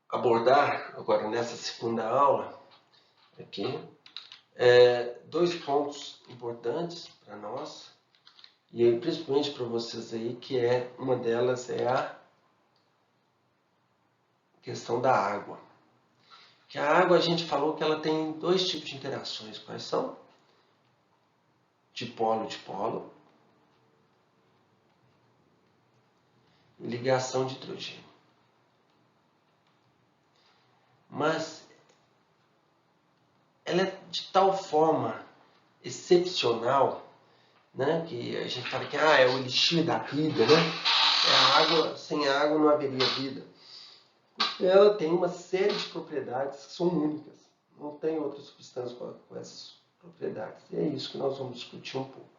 abordar agora nessa segunda aula aqui dois pontos importantes para nós e principalmente para vocês aí, que uma delas é a questão da água. Que a água, a gente falou que ela tem dois tipos de interações. Quais são? Dipolo-dipolo e ligação de hidrogênio. Mas ela é de tal forma excepcional, né, que a gente fala que é o elixir da vida, né? Sem a água não haveria vida. Ela tem uma série de propriedades que são únicas. Não tem outra substância com essas propriedades. E é isso que nós vamos discutir um pouco.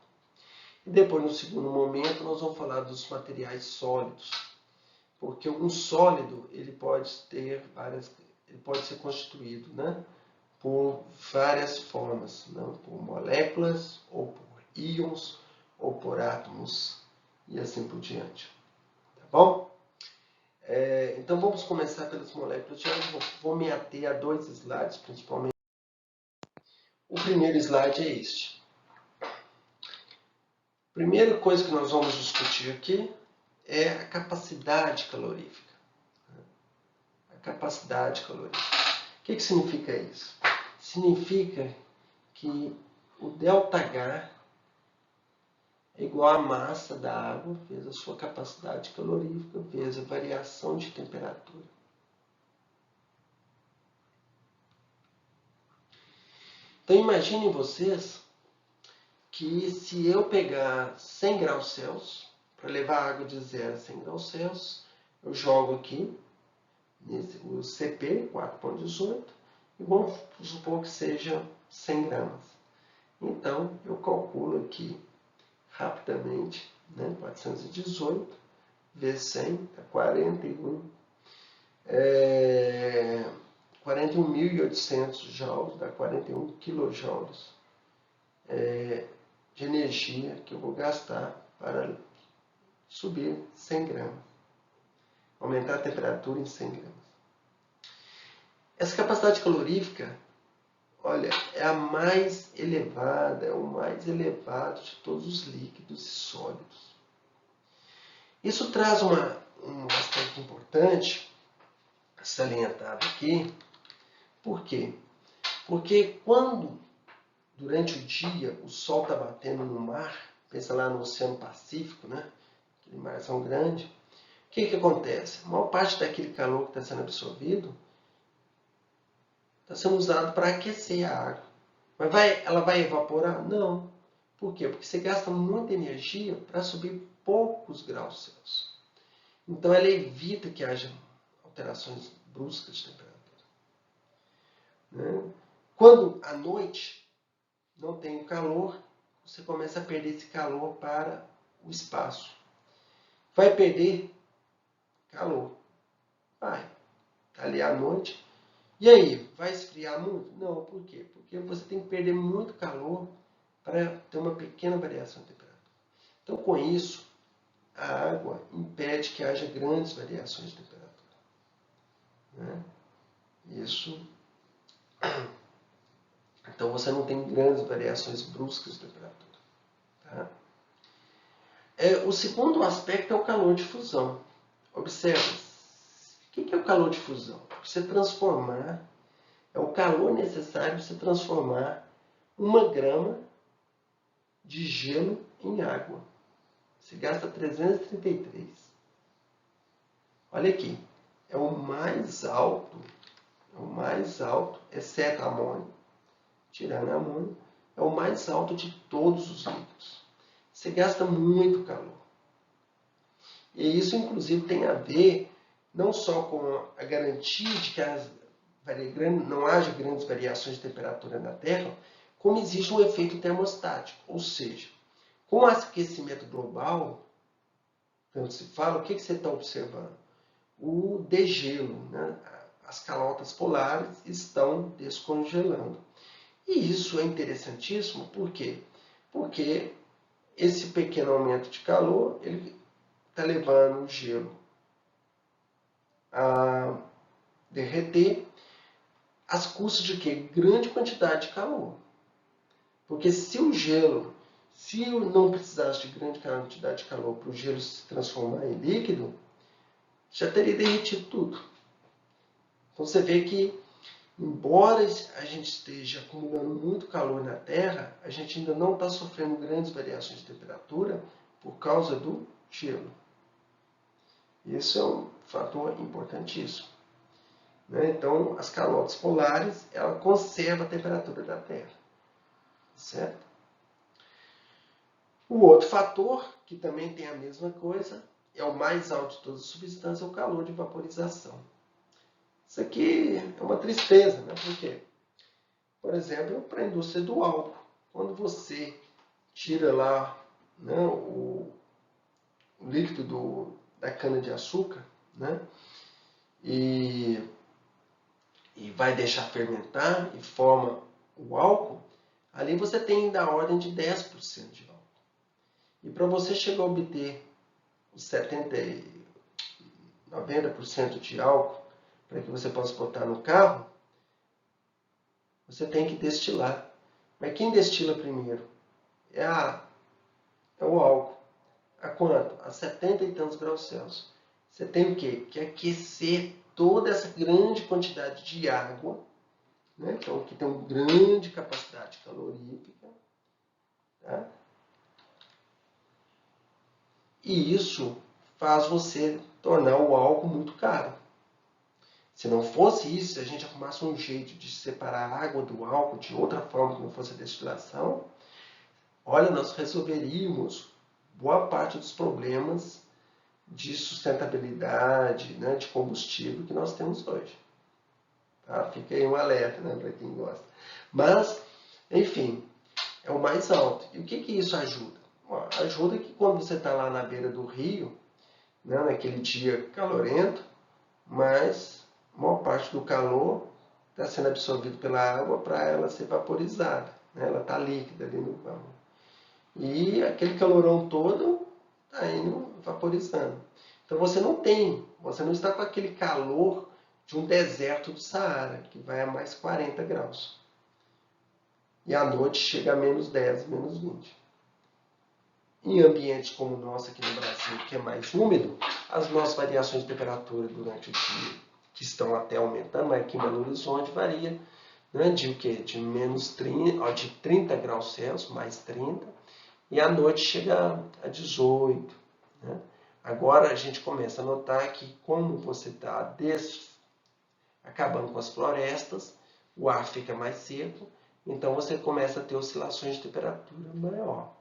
E depois, no segundo momento, nós vamos falar dos materiais sólidos. Porque um sólido ele pode ser constituído, né, por várias formas, né, por moléculas, ou por íons, ou por átomos, e assim por diante. Tá bom? Então vamos começar pelas moléculas. Já vou me ater a dois slides, principalmente. O primeiro slide é este. A primeira coisa que nós vamos discutir aqui é a capacidade calorífica. A capacidade calorífica. O que significa isso? Significa que o ΔH é igual à massa da água vezes a sua capacidade calorífica vezes a variação de temperatura. Então imaginem vocês que se eu pegar 100 graus Celsius, para levar a água de 0 a 100 graus Celsius, eu jogo aqui o CP 4,18 e vamos supor que seja 100 gramas. Então eu calculo aqui rapidamente, né, 418 vezes 100 dá 41.800 joules, dá 41 quilojoules de energia que eu vou gastar para subir 100 gramas, aumentar a temperatura em 100 gramas. Essa capacidade calorífica, olha, é a mais elevada, é o mais elevado de todos os líquidos e sólidos. Isso traz um aspecto importante salientado aqui. Por quê? Porque quando, durante o dia, o sol está batendo no mar, pensa lá no Oceano Pacífico, né? Aquele marzão grande, o que acontece? A maior parte daquele calor que está sendo absorvido está sendo usado para aquecer a água. Mas ela vai evaporar? Não. Por quê? Porque você gasta muita energia para subir poucos graus Celsius. Então ela evita que haja alterações bruscas de temperatura. Né? Quando à noite não tem o calor, você começa a perder esse calor para o espaço. Vai perder calor. Vai. Está ali à noite. E aí, vai esfriar muito? Não, por quê? Porque você tem que perder muito calor para ter uma pequena variação de temperatura. Então, com isso, a água impede que haja grandes variações de temperatura. Né? Isso. Então, você não tem grandes variações bruscas de temperatura. Tá? O segundo aspecto é o calor de fusão. Observe, o que é o calor de fusão? Você transformar, é o calor necessário para você transformar 1 grama de gelo em água. Você gasta 333. Olha aqui, é o mais alto, exceto amônio, tirando amônio, é o mais alto de todos os líquidos. Você gasta muito calor. E isso, inclusive, tem a ver não só com a garantia de que não haja grandes variações de temperatura na Terra, como existe um efeito termostático. Ou seja, com o aquecimento global, tanto se fala, o que você está observando? O degelo, né? As calotas polares estão descongelando. E isso é interessantíssimo, por quê? Porque esse pequeno aumento de calor, ele está levando o gelo a derreter, às custas de quê? Grande quantidade de calor. Porque se o gelo, se eu não precisasse de grande quantidade de calor para o gelo se transformar em líquido, já teria derretido tudo. Então você vê que, embora a gente esteja acumulando muito calor na Terra, a gente ainda não está sofrendo grandes variações de temperatura por causa do gelo. Isso é um fator importantíssimo. Então, as calotas polares, ela conserva a temperatura da Terra. Certo? O outro fator, que também tem a mesma coisa, é o mais alto de todas as substâncias, é o calor de vaporização. Isso aqui é uma tristeza, né? Por quê? Por exemplo, para a indústria do álcool. Quando você tira lá, né, o líquido da cana-de-açúcar, né, e vai deixar fermentar e forma o álcool, ali você tem da ordem de 10% de álcool. E para você chegar a obter os 90% de álcool, para que você possa botar no carro, você tem que destilar. Mas quem destila primeiro? É o álcool. A quanto? A 70 e tantos graus Celsius. Você tem o quê? Que aquecer toda essa grande quantidade de água, né? Então, que tem uma grande capacidade calorífica. Tá? E isso faz você tornar o álcool muito caro. Se não fosse isso, se a gente arrumasse um jeito de separar a água do álcool de outra forma que não fosse a destilação, olha, nós resolveríamos boa parte dos problemas de sustentabilidade, né, de combustível que nós temos hoje. Tá? Fica aí um alerta, né, para quem gosta. Mas, enfim, é o mais alto. E o que isso ajuda? Bom, ajuda que quando você está lá na beira do rio, né, naquele dia calorento, mas a maior parte do calor está sendo absorvido pela água para ela ser vaporizada. Né? Ela está líquida ali no vão. E aquele calorão todo está indo vaporizando. Então você não está com aquele calor de um deserto do Saara, que vai a mais 40 graus. E à noite chega a menos 10, menos 20. Em ambientes como o nosso aqui no Brasil, que é mais úmido, as nossas variações de temperatura durante o dia, que estão até aumentando, mas aqui em Belo Horizonte varia, né, de o quê? De menos 30, de 30 graus Celsius, mais 30, e à noite chega a 18. Né? Agora a gente começa a notar que, como você está acabando com as florestas, o ar fica mais seco, então você começa a ter oscilações de temperatura maior.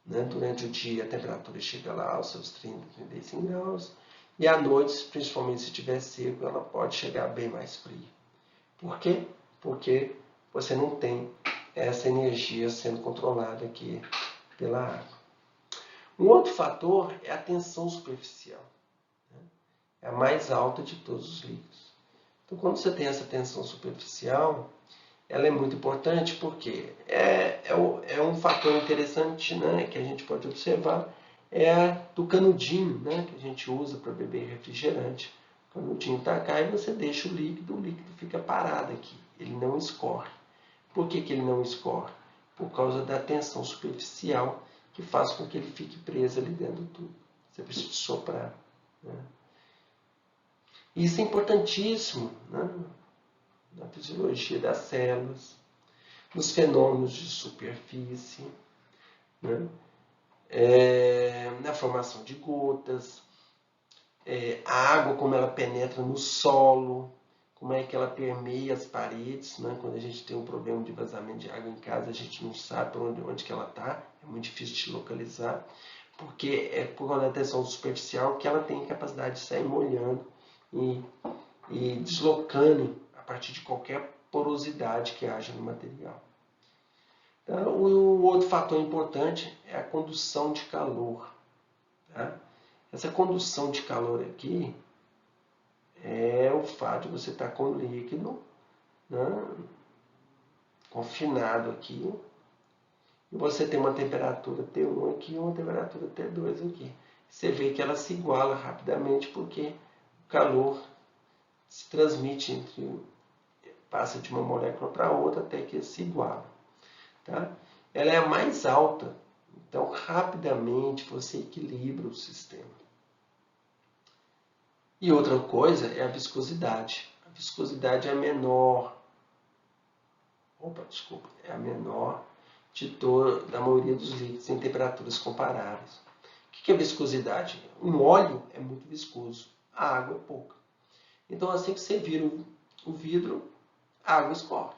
Né? Durante o dia a temperatura chega lá aos seus 30, 35 graus, e à noite, principalmente se estiver seco, ela pode chegar bem mais fria. Por quê? Porque você não tem essa energia sendo controlada aqui pela água. Um outro fator é a tensão superficial. Né? É a mais alta de todos os líquidos. Então, quando você tem essa tensão superficial, ela é muito importante porque é um fator interessante, né, que a gente pode observar, é a do canudinho, né, que a gente usa para beber refrigerante. O canudinho está cá e você deixa o líquido fica parado aqui, ele não escorre. Por que ele não escorre? Por causa da tensão superficial que faz com que ele fique preso ali dentro do tubo. Você precisa soprar. Né? Isso é importantíssimo, né? Na fisiologia das células, nos fenômenos de superfície, né? Na formação de gotas, a água como ela penetra no solo, como é que ela permeia as paredes. Né? Quando a gente tem um problema de vazamento de água em casa, a gente não sabe onde que ela está, é muito difícil de localizar, porque é por causa da tensão superficial que ela tem capacidade de sair molhando e deslocando a partir de qualquer porosidade que haja no material. Então, o outro fator importante é a condução de calor. Tá? Essa condução de calor aqui é o fato de você estar com o líquido, né, confinado aqui, e você tem uma temperatura T1 aqui e uma temperatura T2 aqui. Você vê que ela se iguala rapidamente porque o calor se transmite passa de uma molécula para outra até que se iguala. Tá? Ela é a mais alta, então rapidamente você equilibra o sistema. E outra coisa é a viscosidade. A viscosidade é a menor. É a menor da maioria dos líquidos em temperaturas comparáveis. O que é viscosidade? Um óleo é muito viscoso, a água é pouca. Então, assim que você vira o vidro, a água escorre.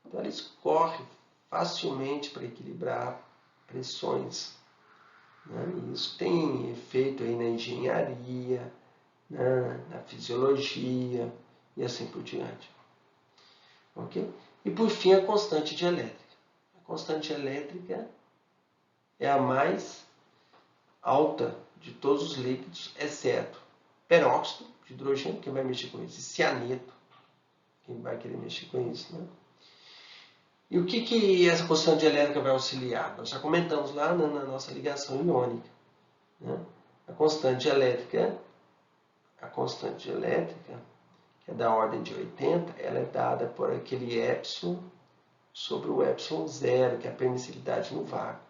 Então, ela escorre facilmente para equilibrar pressões. Né? Isso tem efeito aí na engenharia, na fisiologia e assim por diante. Okay? E por fim, a constante dielétrica. A constante elétrica é a mais alta de todos os líquidos, exceto peróxido de hidrogênio, quem vai mexer com isso, e cianeto, quem vai querer mexer com isso. Né? E o que essa constante dielétrica vai auxiliar? Nós já comentamos lá na nossa ligação iônica. Né? A constante dielétrica, que é da ordem de 80, ela é dada por aquele epsilon sobre o epsilon zero, que é a permissividade no vácuo.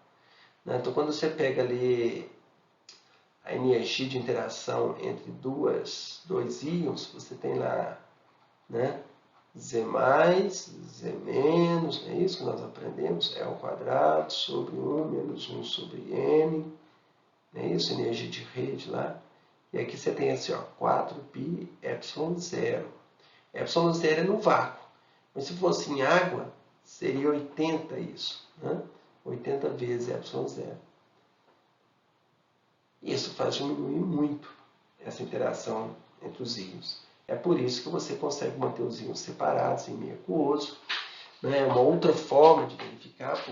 Então, quando você pega ali a energia de interação entre dois íons, você tem lá, né, Z+, Z-, é isso que nós aprendemos, é ao quadrado sobre 1 menos 1 sobre n, é isso, energia de rede lá. E aqui você tem assim, ó, 4π epsilon zero. Epsilon zero é no vácuo, mas se fosse em água, seria 80 isso, né? 80 vezes epsilon zero. Isso faz diminuir muito essa interação entre os íons. É por isso que você consegue manter os íons separados em meio aquoso. É uma outra forma de verificar,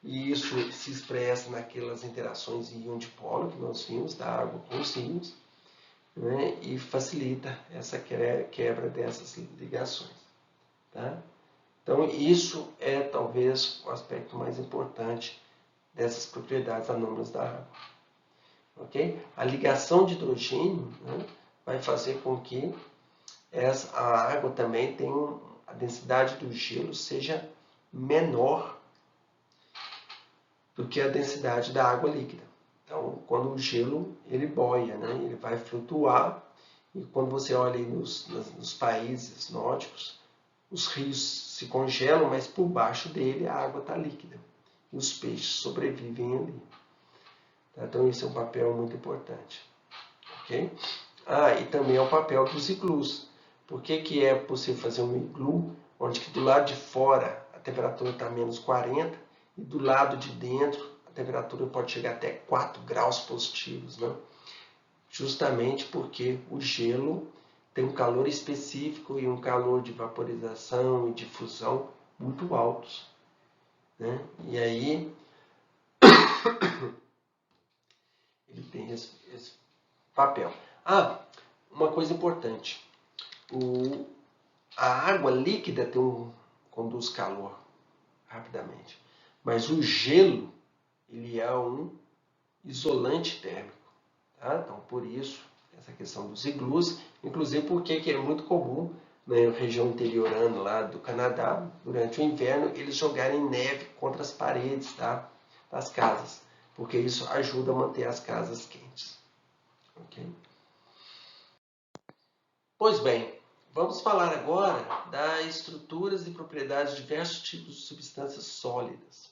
e isso se expressa naquelas interações íon-dipolo que nós vimos, da água com os íons, né? E facilita essa quebra dessas ligações. Tá? Então, isso é talvez o aspecto mais importante dessas propriedades anômalas da água. Okay? A ligação de hidrogênio, né, vai fazer com que a água também tenha a densidade do gelo seja menor do que a densidade da água líquida. Então, quando o gelo ele boia, né, ele vai flutuar, e quando você olha aí nos países nórdicos, os rios se congelam, mas por baixo dele a água está líquida. E os peixes sobrevivem ali. Então, esse é um papel muito importante. Okay? E também é o papel dos iglus. Por que é possível fazer um iglu onde que do lado de fora a temperatura está menos 40 e do lado de dentro a temperatura pode chegar até 4 graus positivos? Né? Justamente porque o gelo tem um calor específico e um calor de vaporização e de fusão muito altos. Né? E aí ele tem esse papel. Uma coisa importante. A água líquida conduz calor rapidamente. Mas o gelo, ele é um isolante térmico. Tá? Então, por isso, essa questão dos iglus, inclusive porque é muito comum na região interiorana lá do Canadá, durante o inverno, eles jogarem neve contra as paredes, tá, das casas, porque isso ajuda a manter as casas quentes. Okay? Pois bem, vamos falar agora das estruturas e propriedades de diversos tipos de substâncias sólidas.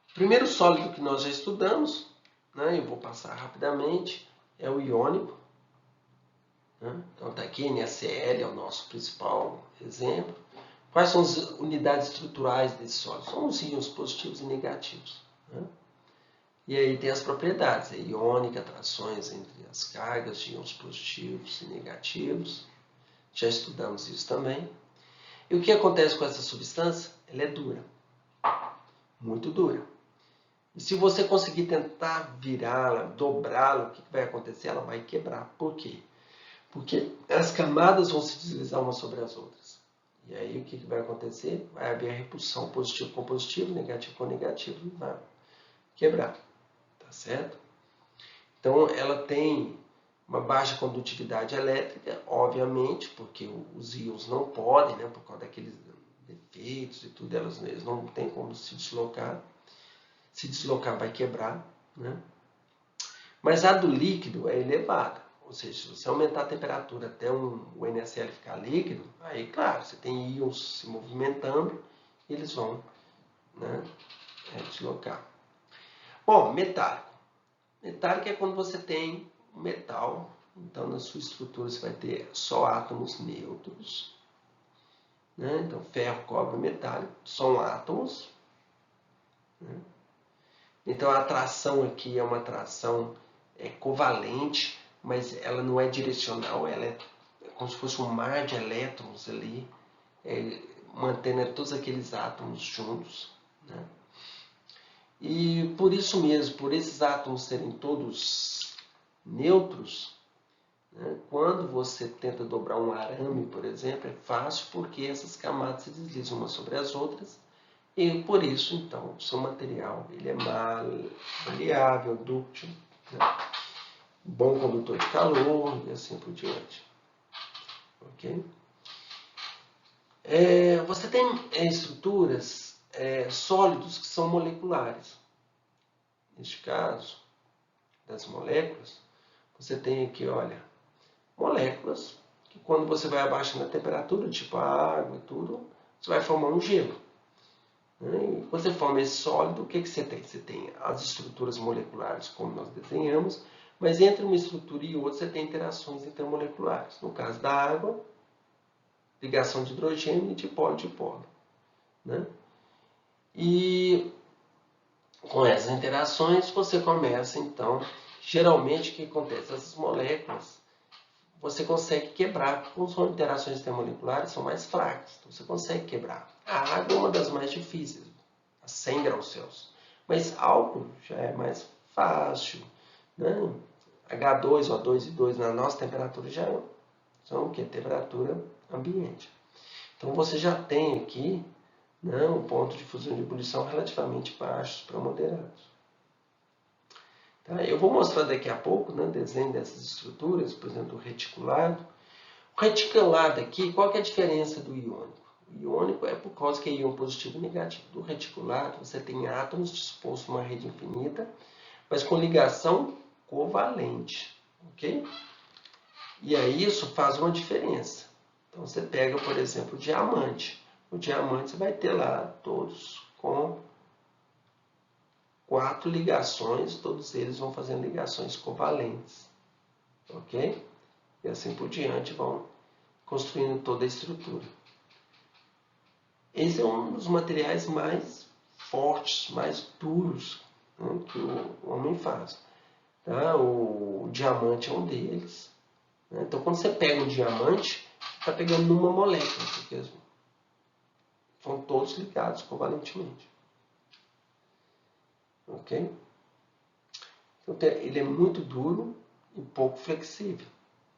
O primeiro sólido que nós já estudamos, né, eu vou passar rapidamente, é o iônico. Né? Então está aqui, NaCl é o nosso principal exemplo. Quais são as unidades estruturais desse sólido? São os íons positivos e negativos. Né? E aí tem as propriedades, a iônica, atrações entre as cargas de íons positivos e negativos. Já estudamos isso também. E o que acontece com essa substância? Ela é dura, muito dura. E se você conseguir tentar virá-la, dobrá-la, o que vai acontecer? Ela vai quebrar. Por quê? Porque as camadas vão se deslizar umas sobre as outras. E aí o que vai acontecer? Vai haver a repulsão positivo com positivo, negativo com negativo, e vai quebrar. Tá certo? Então ela tem uma baixa condutividade elétrica, obviamente, porque os íons não podem, né, por causa daqueles defeitos e tudo, eles não têm como se deslocar. Se deslocar vai quebrar, né? Mas a do líquido é elevada. Ou seja, se você aumentar a temperatura até o NaCl ficar líquido, aí, claro, você tem íons se movimentando e eles vão, né, deslocar. Bom, metálico. Metálico é quando você tem um metal. Então, na sua estrutura, você vai ter só átomos neutros. Né? Então, ferro, cobre, metálico são átomos. Né? Então, a atração aqui é uma atração covalente, mas ela não é direcional, ela é como se fosse um mar de elétrons ali, mantendo todos aqueles átomos juntos. Né? E por isso mesmo, por esses átomos serem todos neutros, né, quando você tenta dobrar um arame, por exemplo, é fácil porque essas camadas se deslizam umas sobre as outras e por isso, então, o seu material ele é maleável, dúctil, né, bom condutor de calor e assim por diante. Ok? Você tem estruturas sólidos que são moleculares. Neste caso, das moléculas, você tem aqui, olha, moléculas que quando você vai abaixando a temperatura, tipo a água e tudo, você vai formar um gelo. E quando você forma esse sólido, o que você tem? Você tem as estruturas moleculares, como nós desenhamos, mas entre uma estrutura e outra você tem interações intermoleculares. No caso da água, ligação de hidrogênio e dipolo-dipolo. Né? E com essas interações você começa, então, geralmente o que acontece? Essas moléculas você consegue quebrar, porque como as interações intermoleculares são mais fracas, então você consegue quebrar. A água é uma das mais difíceis, a 100 graus Celsius. Mas álcool já é mais fácil. Né? H2, O2 e 2 na nossa temperatura já são o que? Temperatura ambiente. Então você já tem aqui, né, um ponto de fusão e de ebulição relativamente baixos para moderados. Tá? Eu vou mostrar daqui a pouco, né, desenho dessas estruturas, por exemplo, o reticulado. O reticulado aqui, qual que é a diferença do iônico? O iônico é por causa que é íon positivo e negativo. Do reticulado, você tem átomos dispostos numa rede infinita, mas com ligação covalente. Ok? E aí isso faz uma diferença. Então você pega, por exemplo, o diamante. O diamante você vai ter lá todos com 4 ligações, todos eles vão fazendo ligações covalentes. Ok? E assim por diante vão construindo toda a estrutura. Esse é um dos materiais mais fortes, mais duros, né, que o homem faz. Tá? O diamante é um deles. Né? Então, quando você pega um diamante, está pegando numa molécula, porque são todos ligados covalentemente. Ok? Então, ele é muito duro e pouco flexível.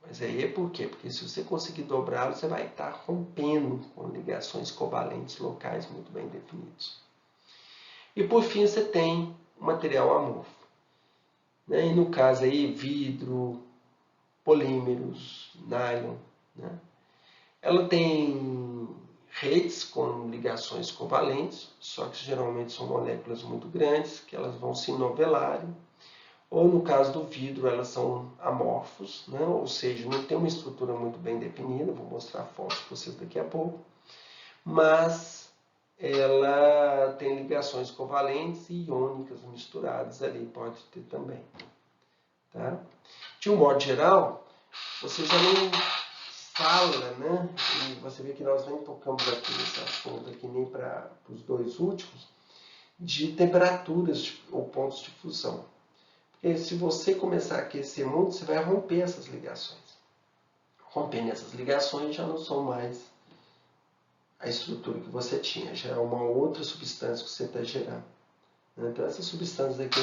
Mas aí é por quê? Porque se você conseguir dobrá-lo, você vai estar rompendo com ligações covalentes locais muito bem definidos. E por fim você tem o material amorfo. Né? E no caso aí, vidro, polímeros, nylon. Né? Ela tem redes com ligações covalentes, só que geralmente são moléculas muito grandes, que elas vão se novelarem. Ou no caso do vidro, elas são amorfos, né? Ou seja, não tem uma estrutura muito bem definida, vou mostrar fotos para vocês daqui a pouco, mas ela tem ligações covalentes e iônicas misturadas ali, pode ter também. Tá? De um modo geral, você já não fala, né? E você vê que nós nem tocamos aqui nesse assunto, aqui nem para os dois últimos, de temperaturas ou pontos de fusão. Porque se você começar a aquecer muito, você vai romper essas ligações. Rompendo essas ligações já não são mais a estrutura que você tinha, já é uma outra substância que você está gerando. Então essas substâncias aqui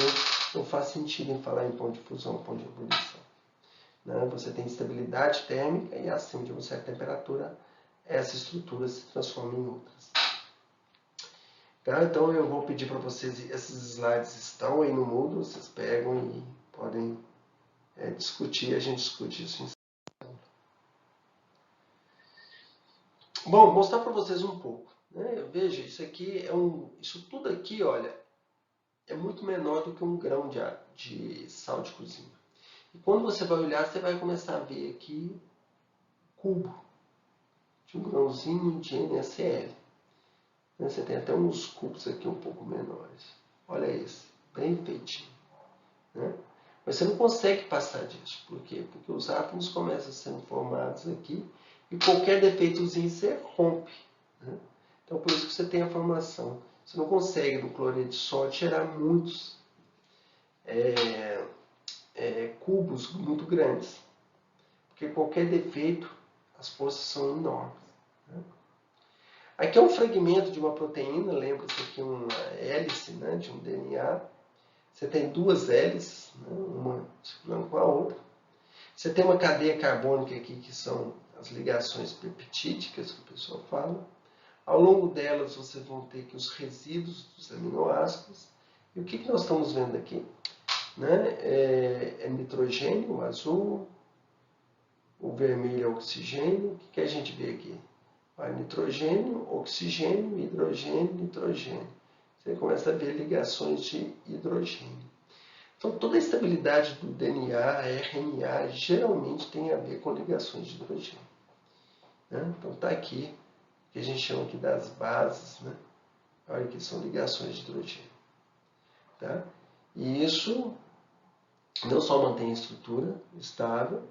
não faz sentido em falar em ponto de fusão, ponto de ebulição. Você tem estabilidade térmica e acima de uma certa temperatura, essa estrutura se transforma em outras. Tá? Então eu vou pedir para vocês, esses slides estão aí no Moodle, vocês pegam e podem discutir, a gente discute isso em sala. Bom, mostrar para vocês um pouco. Né? Veja, isso tudo aqui, olha, é muito menor do que um grão de sal de cozinha. E quando você vai olhar, você vai começar a ver aqui cubo de um grãozinho de NaCl. Você tem até uns cubos aqui um pouco menores. Olha esse, bem feitinho. Né? Mas você não consegue passar disso. Por quê? Porque os átomos começam sendo formados aqui e qualquer defeitozinho você rompe. Né? Então, por isso que você tem a formação. Você não consegue, no cloreto de sódio, gerar muitos cubos muito grandes. Porque qualquer defeito, as forças são enormes. Né? Aqui é um fragmento de uma proteína, lembra-se aqui uma hélice, né, de um DNA. Você tem duas hélices, né, uma circulando com a outra. Você tem uma cadeia carbônica aqui, que são as ligações peptídicas, que o pessoal fala. Ao longo delas, vocês vão ter aqui os resíduos dos aminoácidos. E o que nós estamos vendo aqui? Né? É nitrogênio, o azul, o vermelho é oxigênio. O que a gente vê aqui? Nitrogênio, oxigênio, hidrogênio, nitrogênio. Você começa a ver ligações de hidrogênio. Então, toda a estabilidade do DNA, RNA, geralmente tem a ver com ligações de hidrogênio. Né? Então, está aqui, o que a gente chama aqui das bases. Né? Olha que são ligações de hidrogênio. Tá? E isso não só mantém a estrutura estável,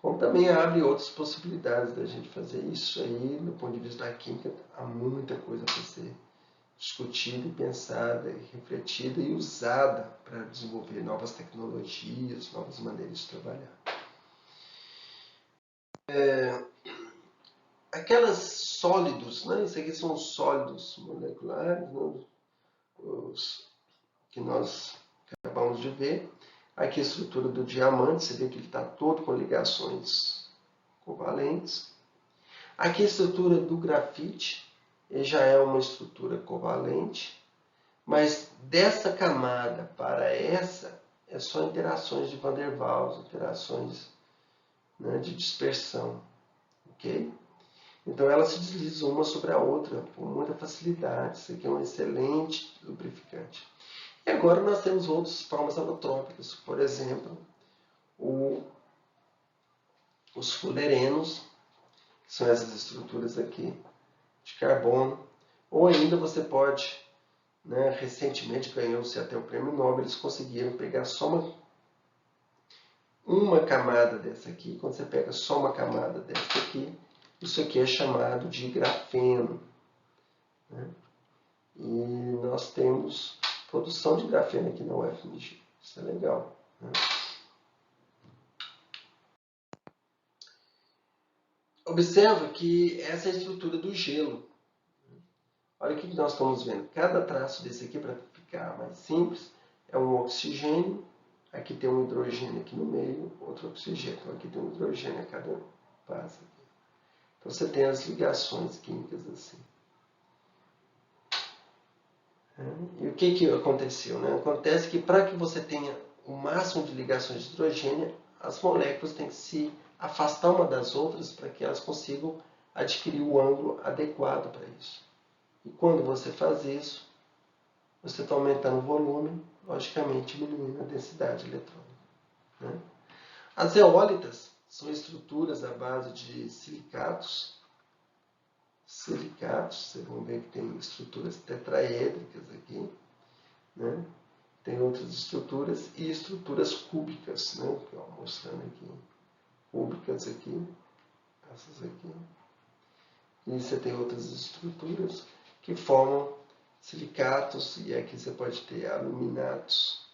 como também abre outras possibilidades da gente fazer isso aí, do ponto de vista da química, há muita coisa para ser discutida e pensada e refletida e usada para desenvolver novas tecnologias, novas maneiras de trabalhar. Aquelas sólidos, né? Isso aqui são os sólidos moleculares, né? Os que nós acabamos de ver. Aqui a estrutura do diamante, você vê que ele está todo com ligações covalentes. Aqui a estrutura do grafite, ele já é uma estrutura covalente, mas dessa camada para essa, é só interações de Van der Waals, interações, né, de dispersão. Okay? Então elas se deslizam uma sobre a outra com muita facilidade. Isso aqui é um excelente lubrificante. E agora nós temos outras formas alotrópicas, por exemplo, os fullerenos, que são essas estruturas aqui de carbono, ou ainda você pode, né, recentemente ganhou-se até o prêmio Nobel, eles conseguiram pegar só uma camada dessa aqui. Quando você pega só uma camada dessa aqui, isso aqui é chamado de grafeno. Né? E nós temos produção de grafeno aqui na UFMG. Isso é legal. Né? Observa que essa é a estrutura do gelo. Olha o que nós estamos vendo. Cada traço desse aqui, para ficar mais simples, é um oxigênio. Aqui tem um hidrogênio aqui no meio, outro oxigênio. Então aqui tem um hidrogênio a cada passo. Então você tem as ligações químicas assim. E o que aconteceu? Né? Acontece que para que você tenha o máximo de ligações de hidrogênio, as moléculas têm que se afastar uma das outras para que elas consigam adquirir o ângulo adequado para isso. E quando você faz isso, você está aumentando o volume, logicamente diminuindo a densidade eletrônica. Né? As zeólitas são estruturas à base de silicatos. Vocês vão ver que tem estruturas tetraédricas aqui. Né? Tem outras estruturas e estruturas cúbicas, né? Mostrando aqui. Cúbicas aqui, essas aqui. E você tem outras estruturas que formam silicatos, e aqui você pode ter aluminatos.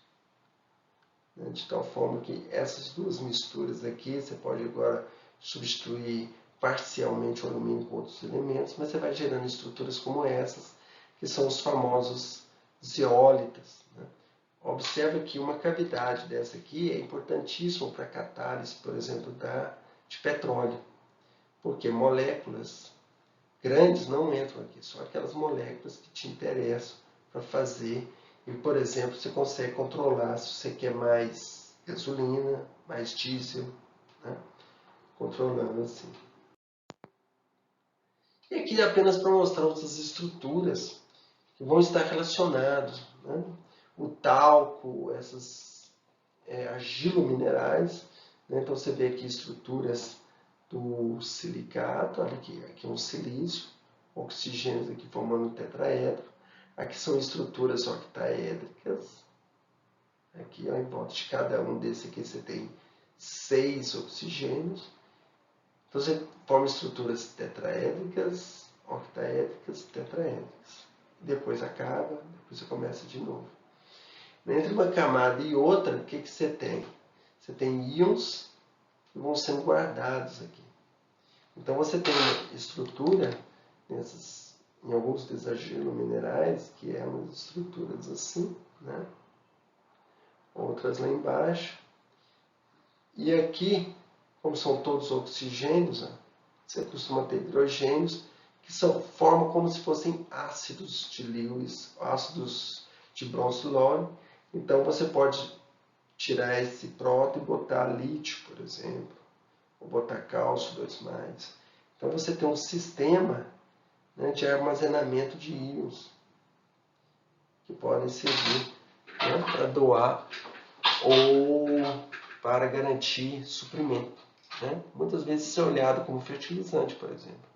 Né? De tal forma que essas duas misturas aqui, você pode agora substituir parcialmente o alumínio com outros elementos, mas você vai gerando estruturas como essas, que são os famosos zeólitas. Né? Observa que uma cavidade dessa aqui é importantíssima para a catálise, por exemplo, de petróleo, porque moléculas grandes não entram aqui, só aquelas moléculas que te interessam para fazer. E, por exemplo, você consegue controlar se você quer mais gasolina, mais diesel, né? Controlando assim. E aqui é apenas para mostrar outras estruturas que vão estar relacionadas, né? O talco, essas argilominerais, né? Então você vê aqui estruturas do silicato, olha aqui é um silício, oxigênios aqui formando um tetraedro, aqui são estruturas octaédricas, aqui ó, em volta de cada um desses aqui você tem 6 oxigênios, então você forma estruturas tetraédricas, octaédricas, tetraédricas. Depois acaba, depois você começa de novo. Entre uma camada e outra, o que você tem? Você tem íons que vão sendo guardados aqui. Então você tem uma estrutura em alguns desargilominerais, que é umas estruturas assim, né? Outras lá embaixo. E aqui, como são todos oxigênios, você costuma ter hidrogênios, que formam como se fossem ácidos de Lewis, ácidos de Bronsted-Lowry. Então você pode tirar esse próton e botar lítio, por exemplo, ou botar cálcio 2+. Então você tem um sistema, né, de armazenamento de íons que podem servir, né, para doar ou para garantir suprimento, né? Muitas vezes isso é olhado como fertilizante, por exemplo,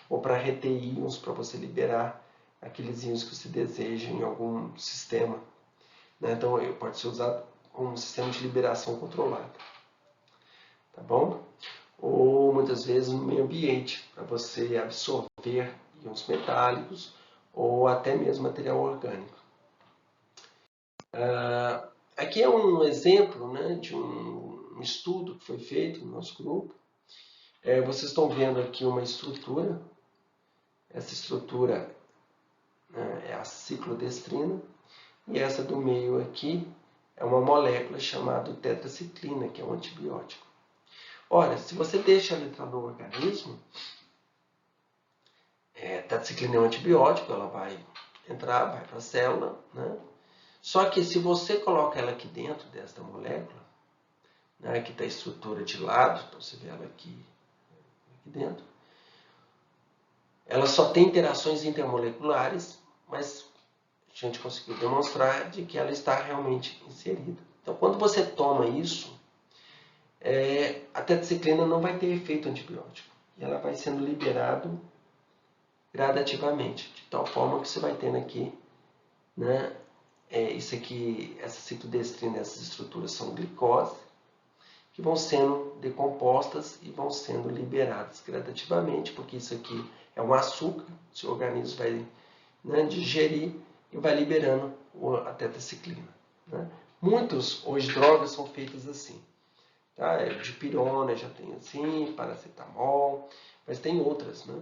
ou para reter íons, para você liberar aqueles íons que você deseja em algum sistema, né? Então pode ser usado como um sistema de liberação controlada, tá bom? Ou muitas vezes no meio ambiente, para você absorver íons metálicos ou até mesmo material orgânico. Aqui é um exemplo, né, de um estudo que foi feito no nosso grupo. Vocês estão vendo aqui uma estrutura. Essa estrutura, né, é a ciclodestrina. E essa do meio aqui é uma molécula chamada tetraciclina, que é um antibiótico. Ora, se você deixa ela entrar no organismo, tetraciclina é um antibiótico, ela vai entrar, vai para a célula, né? Só que se você coloca ela aqui dentro desta molécula, né, aqui está a estrutura de lado, então você vê ela aqui dentro, ela só tem interações intermoleculares, mas a gente conseguiu demonstrar de que ela está realmente inserida. Então, quando você toma isso, a tetraciclina não vai ter efeito antibiótico. E ela vai sendo liberada gradativamente, de tal forma que você vai tendo aqui, né, isso aqui, essa ciclodestrina, essas estruturas são glicose, que vão sendo decompostas e vão sendo liberadas gradativamente, porque isso aqui é um açúcar, o seu organismo vai, né, digerir e vai liberando a tetraciclina, né? Muitas hoje drogas são feitas assim, tá? Dipirona já tem assim, paracetamol, mas tem outras, né?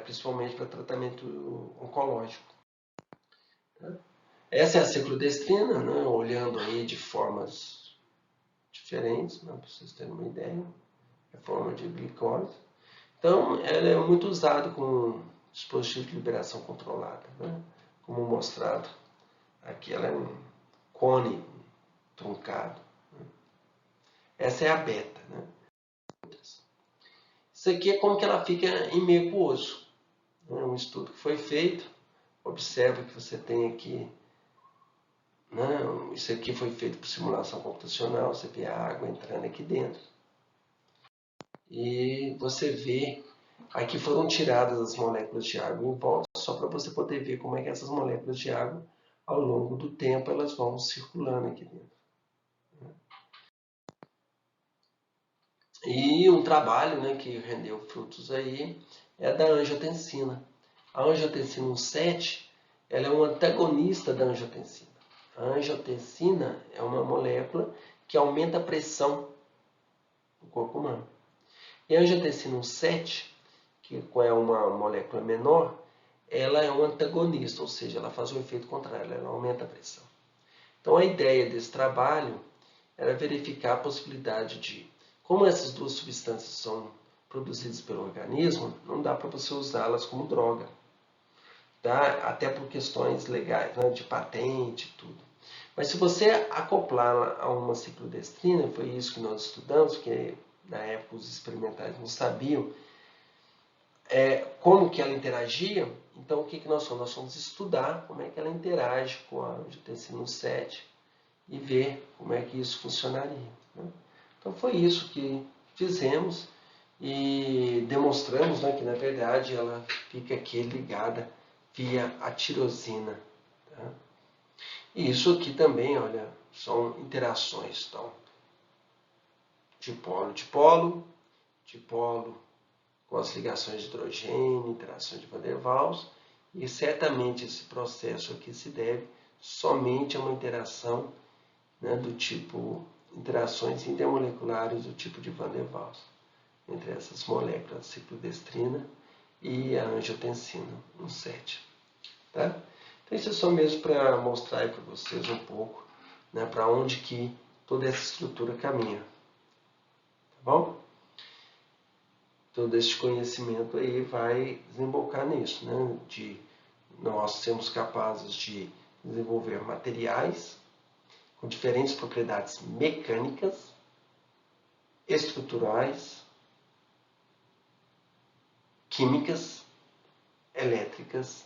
Principalmente para tratamento oncológico, né? Essa é a ciclodestrina, né? Olhando aí de formas diferentes, né? Para vocês terem uma ideia, é forma de glicose. Então, ela é muito usada como dispositivo de liberação controlada, né? Como mostrado aqui, ela é um cone truncado, né? Essa é a beta, né? Isso aqui é como que ela fica em meio aquoso, né? Um estudo que foi feito, observa que você tem aqui, né? Isso aqui foi feito por simulação computacional, você vê a água entrando aqui dentro. E você vê, aqui foram tiradas as moléculas de água em volta, só para você poder ver como é que essas moléculas de água, ao longo do tempo, elas vão circulando aqui dentro. E um trabalho, né, que rendeu frutos aí é da angiotensina. A angiotensina 1,7, ela é um antagonista da angiotensina. A angiotensina é uma molécula que aumenta a pressão do corpo humano. E a angiotensina 1,7, que é uma molécula menor, ela é um antagonista, ou seja, ela faz o efeito contrário, ela aumenta a pressão. Então a ideia desse trabalho era verificar a possibilidade de, como essas duas substâncias são produzidas pelo organismo, não dá para você usá-las como droga, tá? Até por questões legais, né, de patente e tudo. Mas se você acoplar a uma ciclodestrina, foi isso que nós estudamos, porque na época os experimentais não sabiam como que ela interagia, então o que nós fomos? Nós fomos estudar como é que ela interage com a angiotensina 7 e ver como é que isso funcionaria. Né? Então foi isso que fizemos e demonstramos, né, que na verdade ela fica aqui ligada via a tirosina. Tá? E isso aqui também, olha, são interações, então, dipolo-dipolo, dipolo com as ligações de hidrogênio, interações de Van der Waals, e certamente esse processo aqui se deve somente a uma interação, né, do tipo, interações intermoleculares do tipo de Van der Waals, entre essas moléculas, a ciclodestrina e a angiotensina 1,7. Tá? Então isso é só mesmo para mostrar para vocês um pouco, né, para onde que toda essa estrutura caminha. Tá bom? Todo esse conhecimento aí vai desembocar nisso, né? De nós sermos capazes de desenvolver materiais com diferentes propriedades mecânicas, estruturais, químicas, elétricas,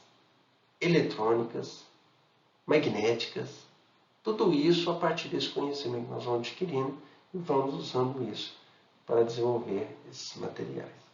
eletrônicas, magnéticas, tudo isso a partir desse conhecimento que nós vamos adquirindo e vamos usando isso para desenvolver esses materiais.